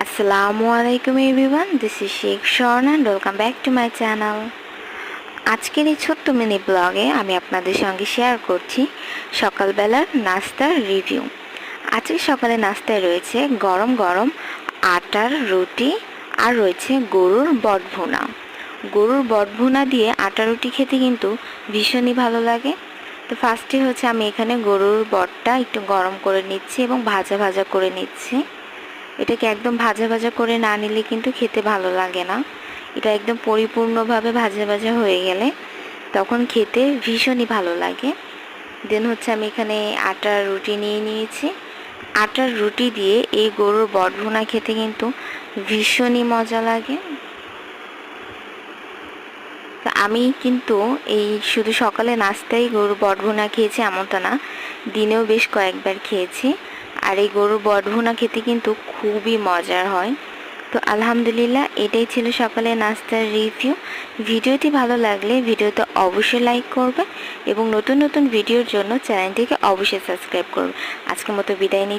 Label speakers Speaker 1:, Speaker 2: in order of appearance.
Speaker 1: আসসালামু আলাইকুম everyone, this is Sheikh Swarna and welcome back to my channel. আজকের এই ছোট্ট মিনি ব্লগে আমি আপনাদের সঙ্গে শেয়ার করছি সকালবেলার নাস্তার রিভিউ। আজকে সকালে নাস্তায় রয়েছে গরম গরম আটার রুটি আর রয়েছে গরুর বটভুনা। গরুর বটভুনা দিয়ে আটা রুটি খেতে কিন্তু ভীষণই ভালো লাগে। তো ফার্স্টে হচ্ছে আমি এখানে গরুর বটটা একটু গরম করে নিচ্ছি এবং ভাজা ভাজা করে নিচ্ছি। এটাকে একদম ভাজা ভাজা করে না নিলে কিন্তু খেতে ভালো লাগে না। এটা একদম পরিপূর্ণভাবে ভাজা ভাজা হয়ে গেলে তখন খেতে ভীষণই ভালো লাগে। দেন হচ্ছে আমি এখানে আটার রুটি নিয়ে নিয়েছি। আটার রুটি দিয়ে এই গরুর বটভুনা খেতে কিন্তু ভীষণই মজা লাগে। তো আমি কিন্তু এই শুধু সকালে নাস্তায় গরুর বটভুনা খেয়েছি এমনটা না, দিনেও বেশ কয়েকবার খেয়েছি। আর এই গরুর বটভুনা খেতে কিন্তু খুবই মজার হয়। তো আলহামদুলিল্লাহ, এটাই ছিল সকালে নাস্তার রিভিউ। ভিডিওটি ভালো লাগলে ভিডিওতে অবশ্যই লাইক করবে এবং নতুন নতুন ভিডিওর জন্য চ্যানেলটিকে অবশ্যই সাবস্ক্রাইব করবে। আজকের মতো বিদায় নিচ্ছি।